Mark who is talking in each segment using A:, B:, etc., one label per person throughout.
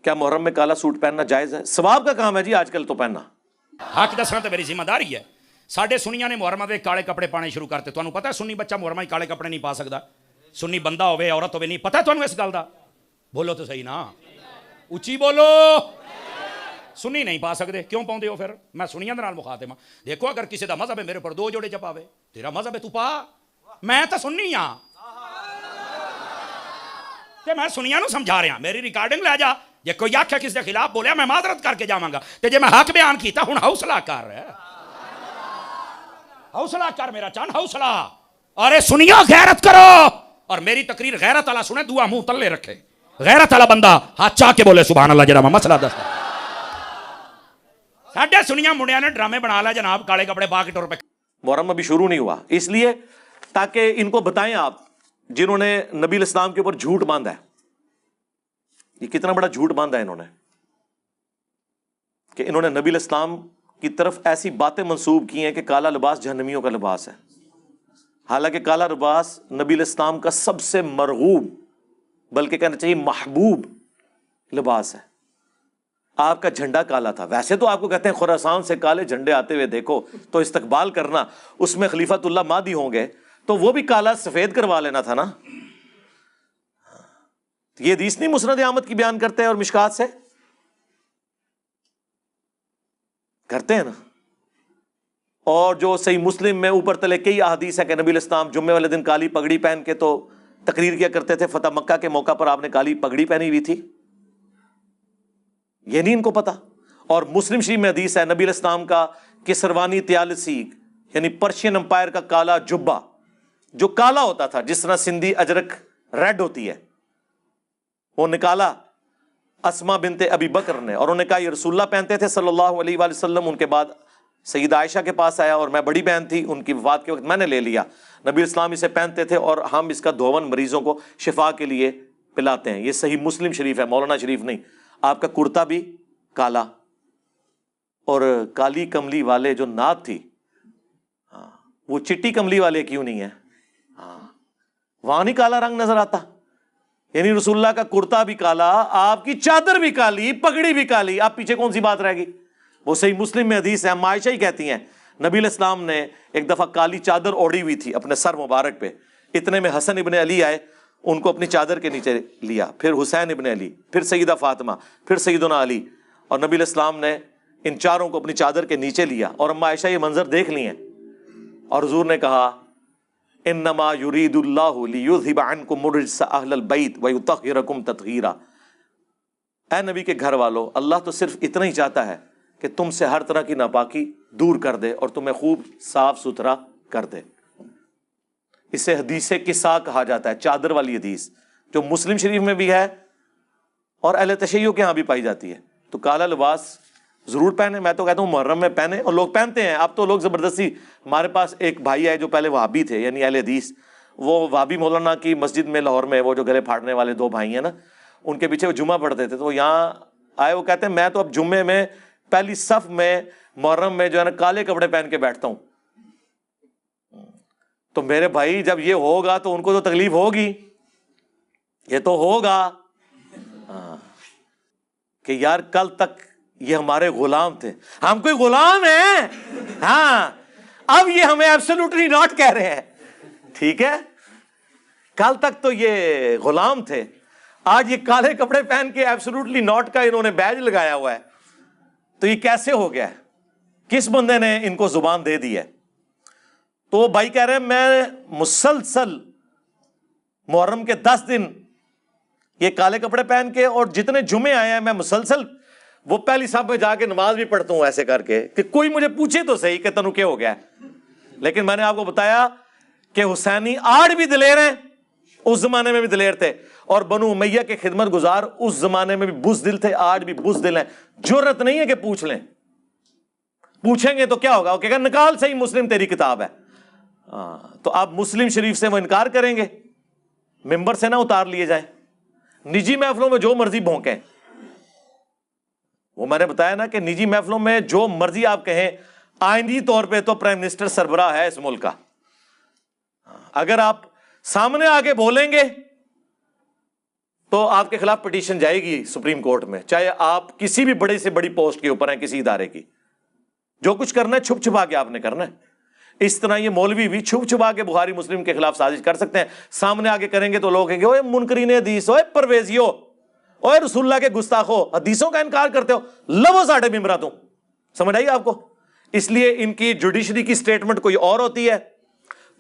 A: کیا محرم میں کالا سوٹ پہننا جائز ہے؟ ثواب کا کام ہے جی آج کل تو پہننا.
B: حق دسنا تو میری ذمہ داری ہے. ساڈے سنیاں نے محرم دے کالے کپڑے پانے شروع کرتے. تمہیں پتہ ہے سنی بچہ محرم کالے کپڑے نہیں پا سکتا؟ سنی بندہ ہوے عورت ہوے, نہیں پتہ تمہیں اس گل دا؟ بولو تو صحیح نا, اچھی بولو. سنی نہیں پا سکتے, کیوں پاؤندے ہو پھر؟ میں سنیاں دے نال مخاطب ہاں. دیکھو اگر کسی دا مذہب ہے میرے پر 2 جوڑے چپاوے, تیرا مذہب ہے تو پا, میں تو سنی ہاں تے میں سنیاں نو سمجھا رہا. میری ریکارڈنگ لے جا, جے کوئی آکھے کس دے خلاف بولیا میں معذرت کر کے جاواں گا, تے جے میں حق بیان کیتا ہن حوصلہ کر رہا ہے, حوصلہ کر میرا چان, حوصلہ. ارے سنیو غیرت کرو, اور میری تقریر غیرت والا سنے, دعا منہ تلے رکھے. غیرت والا بندہ ہاتھ چاہ کے بولے سبحان اللہ جڑا میں مسئلہ دستا. ساڈے سنیاں منڈیاں نے ڈرامے بنا لے جناب, کالے کپڑے پا کے ٹر پے.
A: محرم ابھی شروع نہیں ہوا, اس لیے تاکہ ان کو بتائیں آپ جنہوں نے نبی الاسلام کے اوپر جھوٹ باندھا ہے, یہ کتنا بڑا جھوٹ باندھا ہے انہوں نے, کہ انہوں نے نبی الاسلام کی طرف ایسی باتیں منسوب کی ہیں کہ کالا لباس جہنمیوں کا لباس ہے. حالانکہ کالا لباس نبی الاسلام کا سب سے مرغوب, بلکہ کہنا چاہیے محبوب لباس ہے. آپ کا جھنڈا کالا تھا. ویسے تو آپ کو کہتے ہیں خراسان سے کالے جھنڈے آتے ہوئے دیکھو تو استقبال کرنا, اس میں خلیفۃ اللہ مہدی ہوں گے تو وہ بھی کالا سفید کروا لینا تھا نا. یہ حدیث نہیں مسند احمد کی بیان کرتے ہیں اور مشکات سے کرتے ہیں نا. اور جو صحیح مسلم میں اوپر تلے کئی احادیث ہے کہ نبی الاسلام جمعے والے دن کالی پگڑی پہن کے تو تقریر کیا کرتے تھے. فتح مکہ کے موقع پر آپ نے کالی پگڑی پہنی ہوئی تھی, یہ نہیں ان کو پتا. اور مسلم شریف میں حدیث ہے نبی الاسلام کا کسروانی طیالسی یعنی پرشین امپائر کا کالا جبہ, جو کالا ہوتا تھا جس طرح سندھی اجرک ریڈ ہوتی ہے, وہ نکالا اسما بنت ابی بکر نے, اور انہوں نے کہا یہ رسول اللہ پہنتے تھے صلی اللہ علیہ وآلہ وسلم. ان کے بعد سیدہ عائشہ کے پاس آیا, اور میں بڑی بہن تھی, ان کی وفات کے وقت میں نے لے لیا. نبی اسلام اسے پہنتے تھے اور ہم اس کا دھون مریضوں کو شفا کے لیے پلاتے ہیں. یہ صحیح مسلم شریف ہے, مولانا شریف نہیں. آپ کا کرتا بھی کالا, اور کالی کملی والے جو نعت تھی, وہ چٹی کملی والے کیوں نہیں ہے؟ وہاں نہیں کالا رنگ نظر آتا. یعنی رسول اللہ کا کرتا بھی کالا, آپ کی چادر بھی کالی, پگڑی بھی کالی, آپ پیچھے کون سی بات رہ گئی؟ وہ صحیح مسلم میں حدیث ہے, عائشہ ہی کہتی ہیں نبی علیہ السلام نے ایک دفعہ کالی چادر اوڑھی ہوئی تھی اپنے سر مبارک پہ. اتنے میں حسن ابن علی آئے, ان کو اپنی چادر کے نیچے لیا, پھر حسین ابن علی, پھر سیدہ فاطمہ, پھر سیدنا علی, اور نبی علیہ السلام نے ان چاروں کو اپنی چادر کے نیچے لیا. اور عائشہ یہ منظر دیکھ لی ہیں, اور حضور نے کہا انما یرید اللہ لیذھب عنکم الرجس اہل البیت ویطہرکم تطہیرا. اے نبی کے گھر والو, اللہ تو صرف اتنا ہی چاہتا ہے کہ تم سے ہر طرح کی ناپاکی دور کر دے اور تمہیں خوب صاف ستھرا کر دے. اسے حدیث قصہ کہا جاتا ہے, چادر والی حدیث, جو مسلم شریف میں بھی ہے اور اہل تشیع کے ہاں بھی پائی جاتی ہے. تو کالا لباس ضرور پہنے, میں تو کہتا ہوں محرم میں پہنے, اور لوگ پہنتے ہیں. اب تو لوگ زبردستی, ہمارے پاس ایک بھائی ہے جو پہلے وہابی تھے یعنی اہل حدیث, وہ وہابی مولانا کی مسجد میں لاہور میں, وہ جو گلے پھاڑنے والے 2 بھائی ہیں نا, ان کے پیچھے وہ جمعہ پڑھتے تھے. تو وہ یہاں آئے, وہ کہتے ہیں میں تو اب جمعے میں پہلی صف میں محرم میں جو ہے نا کالے کپڑے پہن کے بیٹھتا ہوں. تو میرے بھائی جب یہ ہوگا تو ان کو تو تکلیف ہوگی, یہ تو ہوگا کہ یار کل تک یہ ہمارے غلام تھے, ہم کوئی غلام ہیں, ہاں اب یہ ہمیں ایبسولوٹلی ناٹ کہہ رہے ہیں, ٹھیک ہے, کل تک تو یہ غلام تھے, آج یہ کالے کپڑے پہن کے ایبسولوٹلی ناٹ کا انہوں نے بیج لگایا ہوا ہے. تو یہ کیسے ہو گیا ہے؟ کس بندے نے ان کو زبان دے دی ہے؟ تو وہ بھائی کہہ رہے ہیں میں مسلسل محرم کے 10 دن یہ کالے کپڑے پہن کے, اور جتنے جمعے آئے ہیں میں مسلسل وہ پہلی صف میں جا کے نماز بھی پڑھتا ہوں ایسے کر کے کہ کوئی مجھے پوچھے تو صحیح کہ تنو کیا ہو گیا ہے. لیکن میں نے آپ کو بتایا کہ حسینی آج بھی دلیر ہیں, اس زمانے میں بھی دلیر تھے, اور بنو امیہ کے خدمت گزار اس زمانے میں بھی بزدل تھے, آج بھی بزدل ہیں. جرت نہیں ہے کہ پوچھ لیں, پوچھیں گے تو کیا ہوگا, وہ کہے گا نکال صحیح مسلم تیری کتاب ہے. تو آپ مسلم شریف سے وہ انکار کریں گے, ممبر سے نہ اتار لیے جائیں, نجی محفلوں میں جو مرضی بھونکیں. وہ میں نے بتایا نا کہ نجی محفلوں میں جو مرضی آپ کہیں, آئینی طور پہ تو پرائم منسٹر سربراہ ہے اس ملک کا. اگر آپ سامنے آ کے بولیں گے تو آپ کے خلاف پٹیشن جائے گی سپریم کورٹ میں، چاہے آپ کسی بھی بڑی سے بڑی پوسٹ کے اوپر ہیں کسی ادارے کی. جو کچھ کرنا ہے چھپ چھپا کے آپ نے کرنا ہے. اس طرح یہ مولوی بھی چھپ چھپا کے بخاری مسلم کے خلاف سازش کر سکتے ہیں. سامنے آگے کریں گے تو لوگ کہیں گے اوے منکرین حدیث، اوے پرویزیو، اوے رسول اللہ کے گستاخو، حدیثوں کا انکار کرتے ہو، لو ساڑھے ممبرا تو. سمجھ آئی آپ کو؟ اس لیے ان کی جوڈیشری کی سٹیٹمنٹ کوئی اور ہوتی ہے،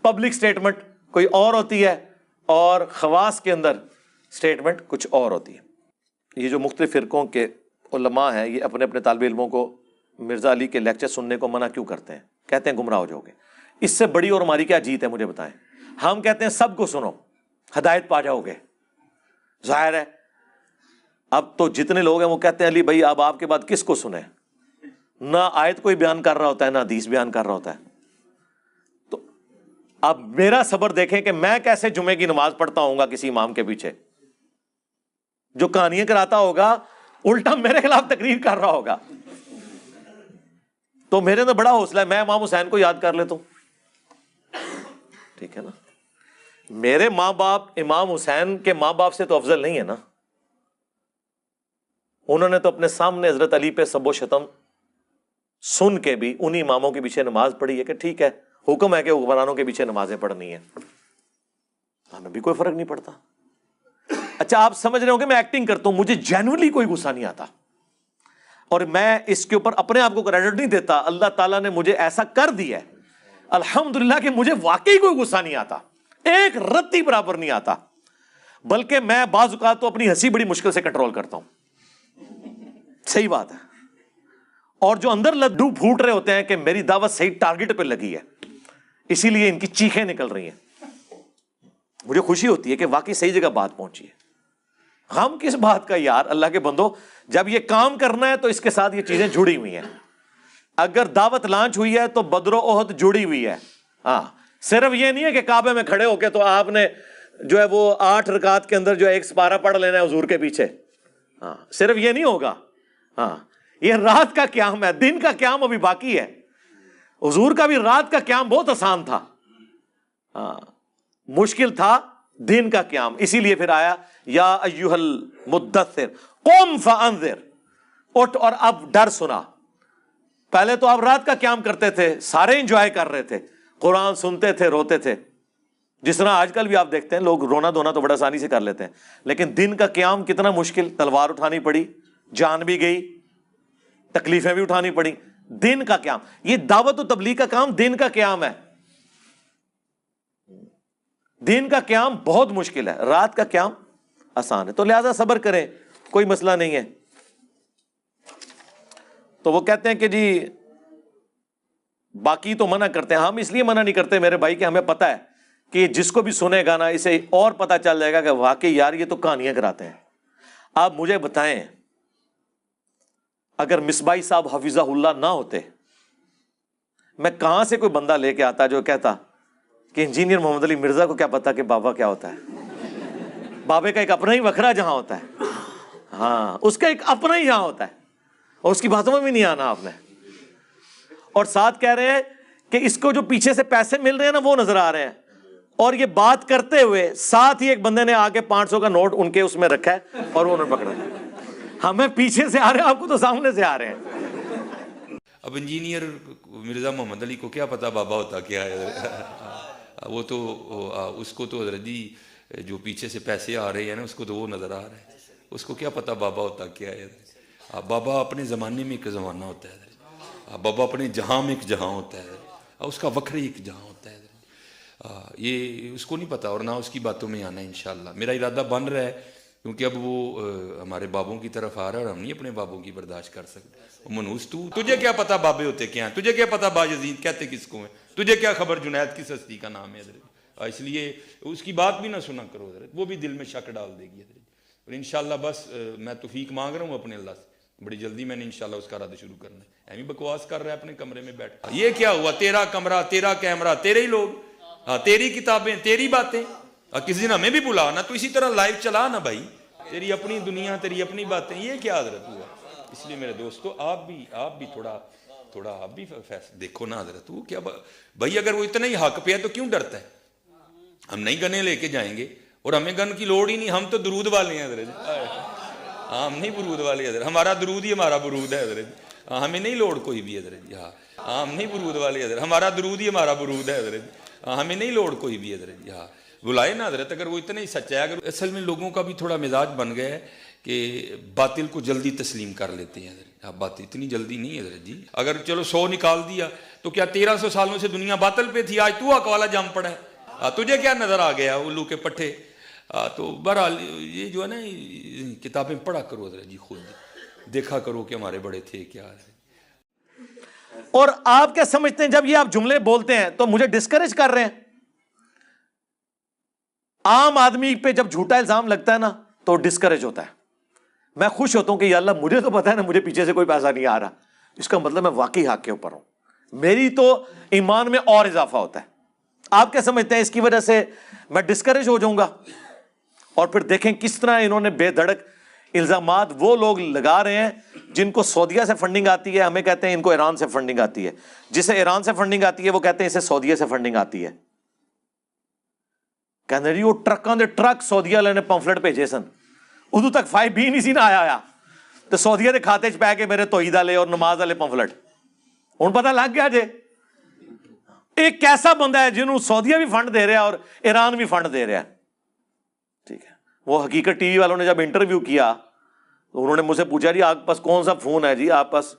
A: پبلک سٹیٹمنٹ کوئی اور ہوتی ہے، اور خواص کے اندر سٹیٹمنٹ کچھ اور ہوتی ہے. یہ جو مختلف فرقوں کے علماء ہیں یہ اپنے اپنے طالب علموں کو مرزا علی کے لیکچر سننے کو منع کیوں کرتے ہیں؟ کہتے ہیں گمراہ ہو جاؤ گے. اس سے بڑی اور ہماری کیا جیت ہے مجھے بتائیں؟ ہم کہتے ہیں سب کو سنو، ہدایت پا جاؤ گے. ظاہر ہے اب تو جتنے لوگ ہیں وہ کہتے ہیں علی بھائی اب آپ کے بعد کس کو سنیں؟ نہ آیت کوئی بیان کر رہا ہوتا ہے نہ حدیث بیان کر رہا ہوتا ہے. تو اب میرا صبر دیکھیں کہ میں کیسے جمعے کی نماز پڑھتا ہوں گا کسی امام کے پیچھے جو کہانیاں کراتا ہوگا، الٹا میرے خلاف تقریر کر رہا ہوگا. تو میرے اندر بڑا حوصلہ ہے، میں امام حسین کو یاد کر لیتا ہوں. ٹھیک ہے نا؟ میرے ماں باپ امام حسین کے ماں باپ سے تو افضل نہیں ہے نا. انہوں نے تو اپنے سامنے حضرت علی پہ سب و شتم سن کے بھی انہی اماموں کے پیچھے نماز پڑھی ہے کہ ٹھیک ہے حکم ہے کہ حکمرانوں کے پیچھے نمازیں پڑھنی ہیں، ہمیں بھی کوئی فرق نہیں پڑتا. اچھا آپ سمجھ رہے ہو کہ میں ایکٹنگ کرتا ہوں، مجھے جینوئنلی کوئی غصہ نہیں آتا اور میں اس کے اوپر اپنے آپ کو کریڈٹ نہیں دیتا. اللہ تعالیٰ نے مجھے ایسا کر دیا ہے الحمدللہ کہ مجھے واقعی کوئی غصہ نہیں آتا، ایک رتی برابر نہیں آتا. بلکہ میں بعض اوقات تو اپنی ہنسی بڑی مشکل سے کنٹرول کرتا ہوں. صحیح بات ہے. اور جو اندر لڈو پھوٹ رہے ہوتے ہیں کہ میری دعوت صحیح ٹارگٹ پہ لگی ہے اسی لیے ان کی چیخیں نکل رہی ہیں، مجھے خوشی ہوتی ہے کہ واقعی صحیح جگہ بات پہنچی ہے. غم کس بات کا یار اللہ کے بندو، جب یہ کام کرنا ہے تو اس کے ساتھ یہ چیزیں جڑی ہوئی ہیں. اگر دعوت لانچ ہوئی ہے تو بدر و احد جڑی ہوئی ہے. ہاں صرف یہ نہیں ہے کہ کعبے میں کھڑے ہو کے تو آپ نے جو ہے وہ 8 رکعت کے اندر جو ایک سپارہ پڑھ لینا ہے حضور کے پیچھے. ہاں صرف یہ نہیں ہوگا. ہاں یہ رات کا قیام ہے، دن کا قیام ابھی باقی ہے. حضور کا بھی رات کا قیام بہت آسان تھا، ہاں مشکل تھا دن کا قیام. اسی لیے پھر آیا یا ایھا المدثر قم فانذر، اٹھ اور اب ڈر سنا. پہلے تو آپ رات کا قیام کرتے تھے، سارے انجوائے کر رہے تھے، قرآن سنتے تھے، روتے تھے. جس طرح آج کل بھی آپ دیکھتے ہیں لوگ رونا دھونا تو بڑا آسانی سے کر لیتے ہیں، لیکن دن کا قیام کتنا مشکل. تلوار اٹھانی پڑی، جان بھی گئی، تکلیفیں بھی اٹھانی پڑی. دن کا قیام، یہ دعوت و تبلیغ کا کام دن کا قیام ہے. دن کا قیام بہت مشکل ہے، رات کا قیام آسان ہے. تو لہذا صبر کریں، کوئی مسئلہ نہیں ہے. تو وہ کہتے ہیں کہ جی باقی تو منع کرتے ہیں. ہم اس لیے منع نہیں کرتے میرے بھائی کہ ہمیں پتہ ہے کہ جس کو بھی سنے گا نا اسے اور پتہ چل جائے گا کہ واقعی یار یہ تو کہانیاں کراتے ہیں. آپ مجھے بتائیں اگر مصباحی صاحب حفظہ اللہ نہ ہوتے، میں کہاں سے کوئی بندہ لے کے آتا جو کہتا کہ انجینئر محمد علی مرزا کو کیا پتا کہ بابا کیا ہوتا ہے. بابے کا ایک اپنا ہی وکھرا جہاں ہوتا ہے، ہاں اس کا ایک اپنا ہی جہاں ہوتا ہے، اور اس کی باتوں میں بھی نہیں آنا آپ نے. اور ساتھ کہہ رہے ہیں کہ اس کو جو پیچھے سے پیسے مل رہے ہیں نا وہ نظر آ رہے ہیں. اور یہ بات کرتے ہوئے ساتھ ہی ایک بندے نے آ کے 500 کا نوٹ ان کے اس میں رکھا ہے اور وہ انہوں نے پکڑا. ہمیں پیچھے سے آ رہے ہیں، آپ کو تو سامنے سے آ رہے ہیں.
C: اب انجینئر مرزا محمد علی کو کیا پتا بابا ہوتا کیا ہے؟ وہ تو اس کو تو حضرت جی جو پیچھے سے پیسے آ رہے ہیں نا اس کو تو وہ نظر آ رہا ہے، اس کو کیا پتا بابا ہوتا کیا ہے. بابا اپنے زمانے میں ایک زمانہ ہوتا ہے، بابا اپنے جہاں میں ایک جہاں ہوتا ہے، اس کا وکھرے ایک جہاں ہوتا ہے. یہ اس کو نہیں پتا اور نہ اس کی باتوں میں آنا ہے. انشاءاللہ میرا ارادہ بن رہا ہے کیونکہ اب وہ ہمارے بابوں کی طرف آ رہا ہے اور ہم نہیں اپنے بابوں کی برداشت کر سکتے. منوس تجھے کیا پتا بابے ہوتے کیا ہیں، تجھے کیا پتا باجزید کہتے کس کو ہیں، تجھے کیا خبر جنید کس ہستی کا نام ہے حضرت. اس لیے اس کی بات بھی نہ سنا کرو حضرت، وہ بھی دل میں شک ڈال دے گی حضرت. اور انشاءاللہ بس میں توفیق مانگ رہا ہوں اپنے اللہ سے، بڑی جلدی میں نے انشاءاللہ اس کا رد شروع کرنا ہے. ایمی بکواس کر رہا ہے اپنے کمرے میں بیٹھ. یہ کیا ہوا، تیرا کمرہ، تیرا کیمرہ، تیرے ہی لوگ، ہاں تیری کتابیں، تیری باتیں. کسی دن ہمیں بھی بلا نا، تو اسی طرح لائیو چلا نا بھائی، تیری اپنی دنیا، تیری اپنی باتیں. یہ کیا حضرت ہوا؟ اس لیے میرے دوستو آپ بھی تھوڑا آپ بھی فیصلہ دیکھو نا حضرت. وہ کیا بھائی، اگر وہ اتنا ہی حق پہ ہے تو کیوں ڈرتا ہے؟ ہم نہیں گنے لے کے جائیں گے، اور ہمیں گن کی لوڑ ہی نہیں, ہم تو درود والے ہیں حضرت, ہم نہیں برود والے حضرت, ہمارا درود ہی ہمارا برود ہے حضرت, ہمیں نہیں لوڑ کوئی بھی حضرت جی, ہاں ہم نہیں برود والے حضرت, ہمارا درود ہی ہمارا برود ہے حضرت, ہمیں نہیں لوڑ کوئی بھی حضرت جی, ہاں بلائے نا حضرت اگر وہ اتنا ہی سچا ہے. اگر اصل میں لوگوں کا بھی تھوڑا مزاج بن گیا ہے کہ باطل کو جلدی تسلیم کر لیتے ہیں حضرت, ہاں بات اتنی جلدی نہیں ہے حضرت جی. اگر چلو 100 نکال دیا تو کیا 1300 سالوں سے دنیا باطل پہ تھی, آج تو حق والا جم پڑا ہے, تجھے کیا نظر آ گیا الو کے پٹھے. تو بہرحال یہ جو ہے نا کتابیں پڑھا کرو حضرت جی, خود دیکھا کرو کہ ہمارے بڑے تھے کیا ہے.
A: اور آپ کیا سمجھتے ہیں جب یہ آپ جملے بولتے ہیں تو مجھے ڈسکریج کر رہے ہیں؟ عام آدمی پہ جب جھوٹا الزام لگتا ہے نا تو ڈسکریج ہوتا ہے. میں خوش ہوتا ہوں کہ یا اللہ مجھے تو پتا ہے نا مجھے پیچھے سے کوئی پیسہ نہیں آ رہا, اس کا مطلب میں واقعی حق کے اوپر ہوں, میری تو ایمان میں اور اضافہ ہوتا ہے. آپ کیا سمجھتے ہیں اس کی وجہ سے میں ڈسکریج ہو جاؤں گا؟ اور پھر دیکھیں کس طرح انہوں نے بے دھڑک الزامات وہ لوگ لگا رہے ہیں جن کو سعودیہ سے فنڈنگ آتی ہے, ہمیں کہتے ہیں ان کو ایران سے فنڈنگ آتی ہے, جسے ایران سے فنڈنگ آتی ہے وہ کہتے ہیں اسے سعودیہ سے فنڈنگ آتی ہے. کہتے جی وہ ٹرکاں دے ٹرک سعودیہ والے نے پمفلٹ بھیجے سن, ادو تک 5B نہیں سی نہ آیا تو سعودیہ دے کھاتے چ پہ کے میرے توحید والے اور نماز والے پمفلٹ ہوں پتہ لگ گیا جے. ایک کیسا بندہ ہے جنہوں سعودیہ بھی فنڈ دے رہا ہے اور ایران بھی فنڈ دے رہا ہے. ٹھیک ہے, وہ حقیقت ٹی وی والوں نے جب انٹرویو کیا تو انہوں نے مجھ سے پوچھا جی آپ پاس کون سا فون ہے جی آپ پاس,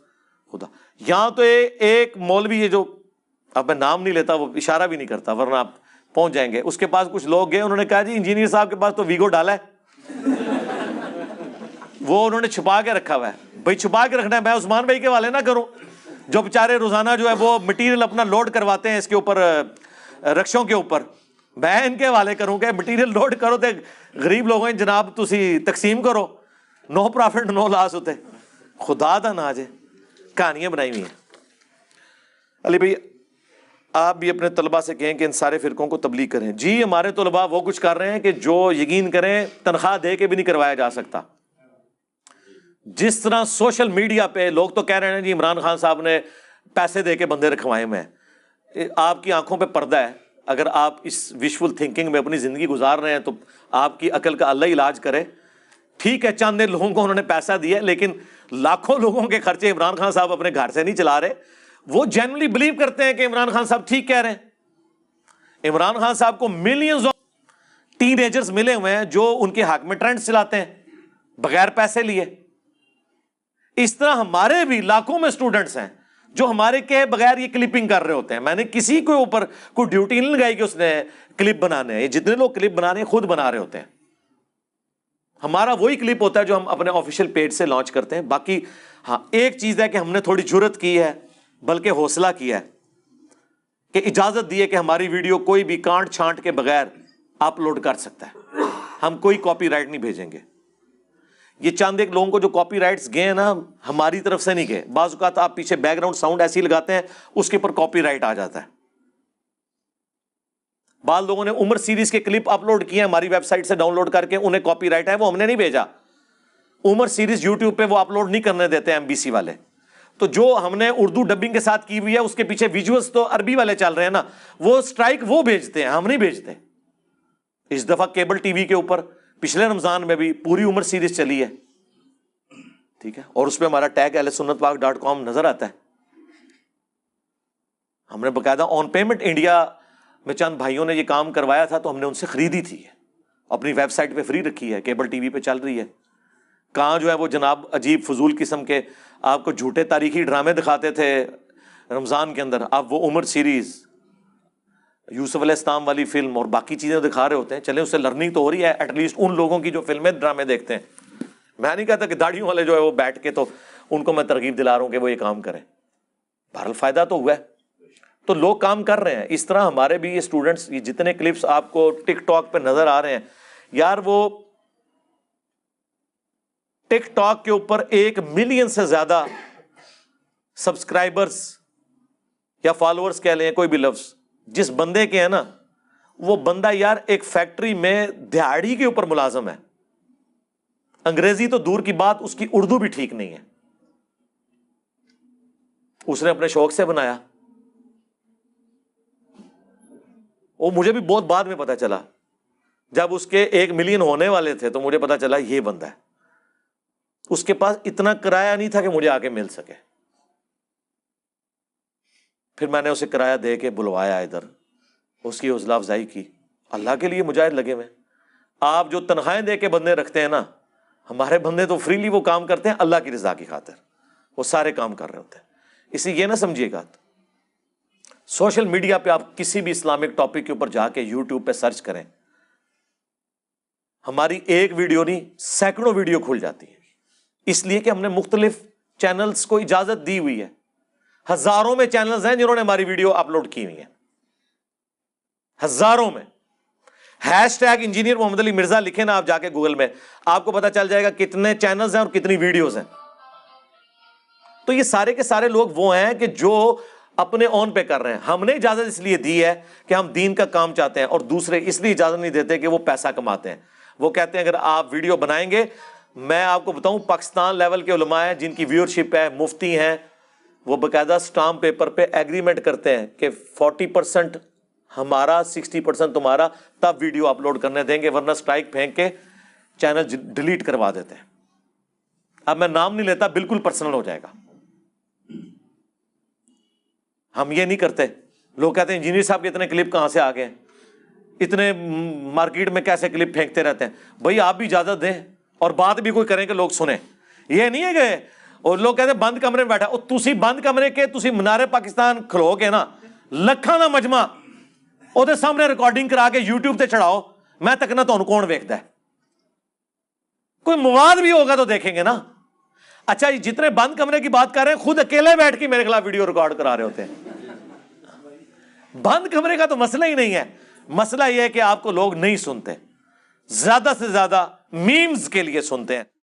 A: خدا یہاں تو ایک مولوی ہے جو اب میں نام نہیں لیتا, وہ اشارہ بھی نہیں کرتا ورنہ آپ پہنچ جائیں گے, اس کے پاس کچھ لوگ گئے, انہوں نے کہا جی انجینئر صاحب کے پاس تو ویگو ڈالا ہے, وہ انہوں نے چھپا کے رکھا ہوا ہے. بھائی چھپا کے رکھنا ہے, میں عثمان بھائی کے والے نہ کروں جو بیچارے روزانہ جو ہے وہ مٹیریل اپنا لوڈ کرواتے ہیں اس کے اوپر رکشوں کے اوپر, میں ان کے حوالے کروں کہ مٹیریل لوڈ کرو تے غریب لوگوں ہیں جناب تسی تقسیم کرو, نو پرافٹ نو لاس ہوتے. خدا دا نا جے کہانیاں بنائی ہوئی ہیں. علی بھائی آپ بھی اپنے طلباء سے کہیں کہ ان سارے فرقوں کو تبلیغ کریں. جی ہمارے طلباء وہ کچھ کر رہے ہیں کہ جو یقین کریں تنخواہ دے کے بھی نہیں کروایا جا سکتا. جس طرح سوشل میڈیا پہ لوگ تو کہہ رہے ہیں جی عمران خان صاحب نے پیسے دے کے بندے رکھوائے میں, آپ کی آنکھوں پہ پردہ ہے. اگر آپ اس وشفل تھنکنگ میں اپنی زندگی گزار رہے ہیں تو آپ کی عقل کا اللہ علاج کرے. ٹھیک ہے چند لوگوں کو انہوں نے پیسہ دیا, لیکن لاکھوں لوگوں کے خرچے عمران خان صاحب اپنے گھر سے نہیں چلا رہے. وہ جینولی بلیو کرتے ہیں کہ عمران خان صاحب ٹھیک کہہ رہے ہیں. عمران خان صاحب کو ملینز آف ٹین ایجرز ملے ہوئے ہیں جو ان کے حق میں ٹرینڈ چلاتے ہیں بغیر پیسے لیے. اس طرح ہمارے بھی لاکھوں میں اسٹوڈنٹس ہیں جو ہمارے کے بغیر یہ کلپنگ کر رہے ہوتے ہیں. میں نے کسی کے اوپر کوئی ڈیوٹی نہیں لگائی کہ اس نے کلپ بنانے ہیں. یہ جتنے لوگ کلپ بنا رہے ہیں خود بنا رہے ہوتے ہیں. ہمارا وہی کلپ ہوتا ہے جو ہم اپنے آفیشیل پیج سے لانچ کرتے ہیں. باقی ہاں ایک چیز ہے کہ ہم نے تھوڑی جرت کی ہے, بلکہ حوصلہ کیا ہے کہ اجازت دی ہے کہ ہماری ویڈیو کوئی بھی کانٹ چھانٹ کے بغیر اپلوڈ کر سکتا ہے. ہم کوئی کاپی رائٹ نہیں بھیجیں گے. یہ چند ایک لوگوں کو جو کاپی رائٹس گئے ہیں نا ہماری طرف سے نہیں گئے. بعض اوقات آپ پیچھے بیک گراؤنڈ ساؤنڈ ایسی لگاتے ہیں اس کے اوپر کاپی رائٹ آ جاتا ہے. بعض لوگوں نے عمر سیریز کے کلپ اپلوڈ کیے ہیں ہماری ویب سائٹ سے ڈاؤن لوڈ کر کے, انہیں کاپی رائٹ ہے, وہ ہم نے نہیں بھیجا. عمر سیریز یوٹیوب پہ وہ اپلوڈ نہیں کرنے دیتے ایم بی سی والے. تو جو ہم نے اردو ڈبنگ کے ساتھ کی ہوئی ہے اس کے پیچھے ویژولز تو عربی والے چل رہے ہیں نا, وہ اسٹرائک وہ بھیجتے ہیں, ہم نہیں بھیجتے. اس دفعہ کیبل ٹی وی کے اوپر پچھلے رمضان میں بھی پوری عمر سیریز چلی ہے, ٹھیک ہے, اور اس پہ ہمارا ٹیگ ahlsunnatpaq.com نظر آتا ہے. ہم نے باقاعدہ آن پیمنٹ انڈیا میں چند بھائیوں نے یہ کام کروایا تھا تو ہم نے ان سے خریدی تھی, اپنی ویب سائٹ پہ فری رکھی ہے, کیبل ٹی وی پہ چل رہی ہے. کہاں جو ہے وہ جناب عجیب فضول قسم کے آپ کو جھوٹے تاریخی ڈرامے دکھاتے تھے رمضان کے اندر, اب وہ عمر سیریز یوسف علیہ السلام والی فلم اور باقی چیزیں دکھا رہے ہوتے ہیں. چلیں اس سے لرننگ تو ہو رہی ہے ایٹ لیسٹ ان لوگوں کی جو فلمیں ڈرامے دیکھتے ہیں. میں نہیں کہتا کہ داڑھیوں والے جو ہے وہ بیٹھ کے تو ان کو میں ترغیب دلا رہا ہوں کہ وہ یہ کام کریں. بہرحال فائدہ تو ہوا ہے, تو لوگ کام کر رہے ہیں. اس طرح ہمارے بھی یہ اسٹوڈنٹس, یہ جتنے کلپس آپ کو ٹک ٹاک پہ نظر آ رہے ہیں یار, وہ ٹک ٹاک کے اوپر 1 ملین سے زیادہ سبسکرائبرز یا فالوورز کہہ لیں, کوئی بھی لفظ جس بندے کے ہیں نا, وہ بندہ یار ایک فیکٹری میں دہاڑی کے اوپر ملازم ہے. انگریزی تو دور کی بات, اس کی اردو بھی ٹھیک نہیں ہے. اس نے اپنے شوق سے بنایا. وہ مجھے بھی بہت بعد میں پتا چلا جب اس کے 1 ملین ہونے والے تھے تو مجھے پتا چلا یہ بندہ ہے. اس کے پاس اتنا کرایہ نہیں تھا کہ مجھے آگے مل سکے. پھر میں نے اسے کرایہ دے کے بلوایا ادھر, اس کی حوصلہ افزائی کی. اللہ کے لیے مجاہد لگے ہوئے. آپ جو تنخواہیں دے کے بندے رکھتے ہیں نا, ہمارے بندے تو فریلی وہ کام کرتے ہیں اللہ کی رضا کی خاطر, وہ سارے کام کر رہے ہوتے ہیں. اسی یہ نہ سمجھیے گا, سوشل میڈیا پہ آپ کسی بھی اسلامک ٹاپک کے اوپر جا کے یوٹیوب پہ سرچ کریں, ہماری ایک ویڈیو نہیں سینکڑوں ویڈیو کھل جاتی ہے, اس لیے کہ ہم نے مختلف چینلز کو اجازت دی ہوئی ہے. ہزاروں میں چینلز ہیں جنہوں نے ہماری ویڈیو اپلوڈ کی ہوئی ہیں, ہزاروں میں. ہیش ٹیگ انجینئر محمد علی مرزا لکھیں نا آپ جا کے گوگل میں, آپ کو پتا چل جائے گا کتنے چینلز ہیں اور کتنی ویڈیوز ہیں. تو یہ سارے کے سارے لوگ وہ ہیں کہ جو اپنے اون پہ کر رہے ہیں. ہم نے اجازت اس لیے دی ہے کہ ہم دین کا کام چاہتے ہیں, اور دوسرے اس لیے اجازت نہیں دیتے کہ وہ پیسہ کماتے ہیں. وہ کہتے ہیں اگر آپ ویڈیو بنائیں گے, میں آپ کو بتاؤں پاکستان لیول کے علماء ہیں جن کی ویورشپ ہے, مفتی ہیں, وہ باقاعدہ سٹامپ پیپر پہ ایگریمنٹ کرتے ہیں کہ 40% ہمارا 60% تمہارا, تب ویڈیو اپلوڈ کرنے دیں گے, ورنہ سٹرائک پھینک کے چینل ڈیلیٹ کروا دیتے ہیں. اب میں نام نہیں لیتا, بالکل پرسنل ہو جائے گا. ہم یہ نہیں کرتے. لوگ کہتے ہیں انجینئر صاحب کے اتنے کلپ کہاں سے آ گئے, اتنے مارکیٹ میں کیسے کلپ پھینکتے رہتے ہیں. بھائی آپ بھی اجازت دیں اور بات بھی کوئی کریں کہ لوگ سنیں. یہ نہیں ہے کہ اور لوگ کہتے ہیں بند کمرے میں بیٹھا, اور تسی بند کمرے کے تسی منارے پاکستان کھلو گے نا, لکھاں دا مجمع او دے سامنے ریکارڈنگ کرا کے یوٹیوب تے چڑھاؤ, میں تک نہ تہن کون ویکھدا ہے. کوئی مواد بھی ہوگا تو دیکھیں گے نا. اچھا یہ جتنے بند کمرے کی بات کر رہے ہیں خود اکیلے بیٹھ کے میرے خلاف ویڈیو ریکارڈ کرا رہے ہوتے ہیں. بند کمرے کا تو مسئلہ ہی نہیں ہے. مسئلہ یہ ہے کہ آپ کو لوگ نہیں سنتے, زیادہ سے زیادہ میمز کے لیے سنتے ہیں.